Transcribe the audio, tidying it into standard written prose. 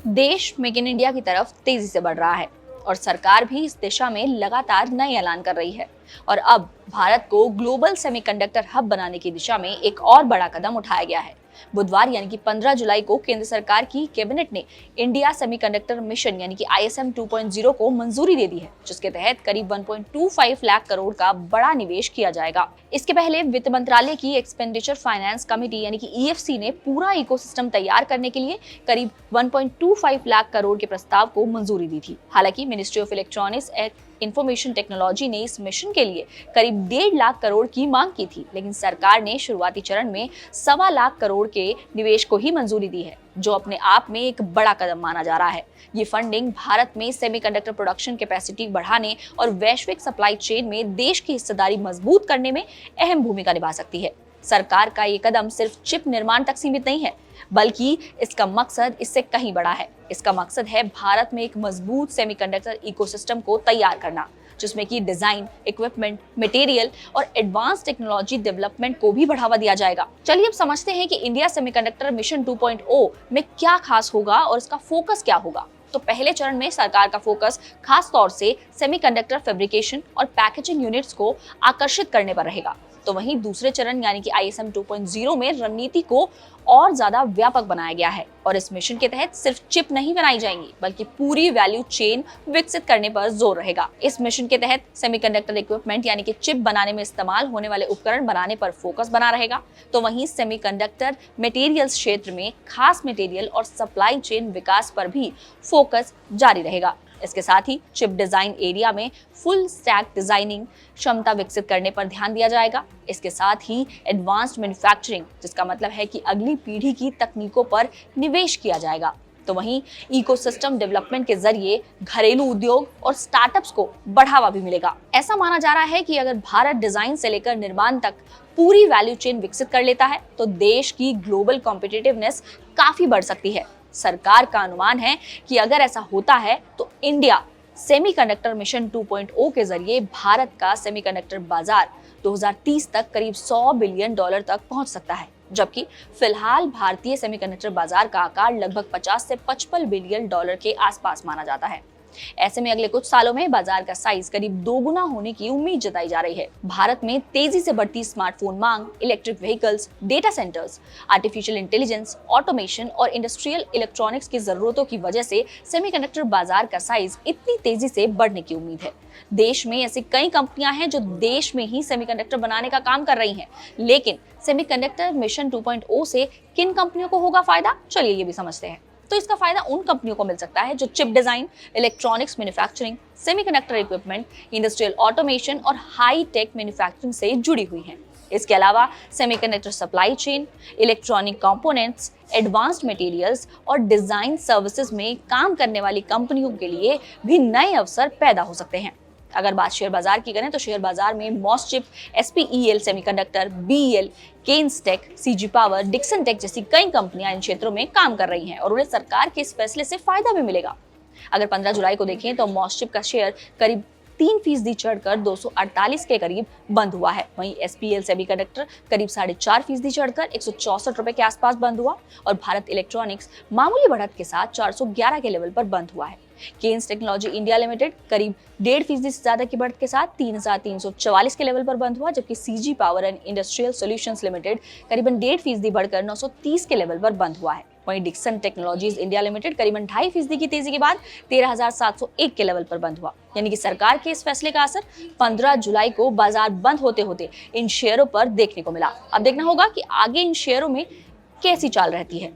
देश make in India की तरफ तेजी से बढ़ रहा है और सरकार भी इस दिशा में लगातार नए ऐलान कर रही है। और अब भारत को ग्लोबल सेमीकंडक्टर हब बनाने की दिशा में एक और बड़ा कदम उठाया गया है। बुधवार यानी कि 15 जुलाई को केंद्र सरकार की कैबिनेट ने इंडिया सेमीकंडक्टर मिशन यानी कि ISM 2.0 को मंजूरी दे दी है, जिसके तहत करीब 1.25 लाख करोड़ का बड़ा निवेश किया जाएगा। इसके पहले वित्त मंत्रालय की एक्सपेंडिचर फाइनेंस कमेटी यानी कि EFC ने पूरा इकोसिस्टम तैयार करने के लिए करीब 1.25 लाख करोड़ के प्रस्ताव को मंजूरी दी थी। हालांकि ministry of electronics and information technology ने इस मिशन के लिए करीब 1.5 लाख करोड़ की मांग की थी, लेकिन सरकार ने शुरुआती चरण में 1.25 लाख करोड़ के निवेश को ही मंजूरी दी है, जो अपने आप में एक बड़ा कदम माना जा रहा है। ये फंडिंग भारत में सेमीकंडक्टर प्रोडक्शन कैपेसिटी बढ़ाने और वैश्विक सप्लाई चेन में देश की हिस्सेदारी मजबूत करने में अहम भूमिका निभा सकती है। सरकार का ये कदम सिर्फ चिप निर्माण तक सीमित नहीं है, बल्कि इसका मकसद इससे कहीं बड़ा है। इसका मकसद है भारत में एक मजबूत सेमीकंडक्टर इकोसिस्टम को तैयार करना, जिसमें कि डिजाइन, इक्विपमेंट, मटेरियल और एडवांस टेक्नोलॉजी डेवलपमेंट को भी बढ़ावा दिया जाएगा। चलिए अब समझते हैं कि इंडिया सेमीकंडक्टर मिशन 2.0 में क्या खास होगा और इसका फोकस क्या होगा। तो पहले चरण में सरकार का फोकस खास तौर से सेमीकंडक्टर फैब्रिकेशन और पैकेजिंग यूनिट्स को आकर्षित करने पर रहेगा। तो वहीं दूसरे चरण यानी कि ISM 2.0 में रणनीति को और ज्यादा व्यापक बनाया गया है और इस मिशन के तहत सिर्फ चिप नहीं बनाई जाएंगी, बल्कि पूरी वैल्यू चेन विकसित करने पर जोर रहेगा। इस मिशन के तहत सेमीकंडक्टर इक्विपमेंट यानी कि चिप बनाने में इस्तेमाल होने वाले उपकरण बनाने पर फोकस बना रहेगा। तो वहीं सेमीकंडक्टर मटेरियल्स क्षेत्र में खास मटेरियल और सप्लाई चेन विकास पर भी फोकस जारी रहेगा। इसके साथ ही चिप डिजाइन एरिया में फुल स्टैक डिजाइनिंग क्षमता विकसित करने पर ध्यान दिया जाएगा। इसके साथ ही एडवांस्ड मैन्युफैक्चरिंग, जिसका मतलब है कि अगली पीढ़ी की तकनीकों पर निवेश किया जाएगा। तो वहीं इकोसिस्टम डेवलपमेंट के जरिए घरेलू उद्योग और स्टार्टअप्स को बढ़ावा भी मिलेगा। ऐसा माना जा रहा है कि अगर भारत डिजाइन से लेकर निर्माण तक पूरी वैल्यू चेन विकसित कर लेता है, तो देश की ग्लोबल कॉम्पिटिटिवनेस काफी बढ़ सकती है। सरकार का अनुमान है कि अगर ऐसा होता है तो इंडिया सेमीकंडक्टर मिशन 2.0 के जरिए भारत का सेमीकंडक्टर बाजार 2030 तक करीब $100 बिलियन तक पहुंच सकता है, जबकि फिलहाल भारतीय सेमीकंडक्टर बाजार का आकार लगभग 50 से 55 बिलियन डॉलर के आसपास माना जाता है। ऐसे में अगले कुछ सालों में बाजार का साइज करीब 2 गुना होने की उम्मीद जताई जा रही है। भारत में तेजी से बढ़ती स्मार्टफोन मांग, electric vehicles, data centres, artificial intelligence, automation और इंडस्ट्रियल इलेक्ट्रॉनिक्स की जरूरतों की वजह से सेमीकंडक्टर बाजार का साइज इतनी तेजी से बढ़ने की उम्मीद है। देश में ऐसी कई कंपनियां हैं जो देश में ही सेमीकंडक्टर बनाने का काम कर रही हैं, लेकिन सेमीकंडक्टर मिशन 2.0 से किन कंपनियों को होगा फायदा, चलिए ये भी समझते हैं। तो इसका फायदा उन कंपनियों को मिल सकता है जो chip design, electronics manufacturing, semiconductor equipment, industrial automation और हाई टेक मैन्युफैक्चरिंग से जुड़ी हुई हैं। इसके अलावा semiconductor supply chain, electronic components, advanced materials और डिजाइन सर्विसेज में काम करने वाली कंपनियों के लिए भी नए अवसर पैदा हो सकते हैं। अगर बात शेयर बाजार की करें तो शेयर बाजार में MosChip, SPEL semiconductor, BEL, Kaynes Tech, CG power, Dixon tech जैसी कई कंपनियां इन क्षेत्रों में काम कर रही हैं और उन्हें सरकार के इस फैसले से फायदा भी मिलेगा। अगर 15 जुलाई को देखें तो मॉसचिप का शेयर करीब 3% चढ़कर 248 के करीब बंद हुआ है। वहीं SPEL सेमीकंडक्टर करीब 4.5% चढ़कर 164 रुपए के आसपास बंद हुआ और भारत इलेक्ट्रॉनिक्स मामूली बढ़त के साथ 411 के लेवल पर बंद हुआ है। केन्स टेक्नोलॉजी इंडिया लिमिटेड करीब 1.5% से ज्यादा की बढ़त के साथ 3,344 के लेवल पर बंद हुआ, जबकि CG power and industrial solutions limited करीबन 1.5% बढ़कर 930 के लेवल पर बंद हुआ है। वहीं डिक्सन टेक्नोलॉजीज इंडिया लिमिटेड करीबन 2.5% की तेजी के बाद 13,701 के लेवल पर बंद हुआ। यानी कि सरकार के इस फैसले का असर 15 जुलाई को बाजार बंद होते होते इन शेयरों पर देखने को मिला। अब देखना होगा कि आगे इन शेयरों में कैसी चाल रहती है।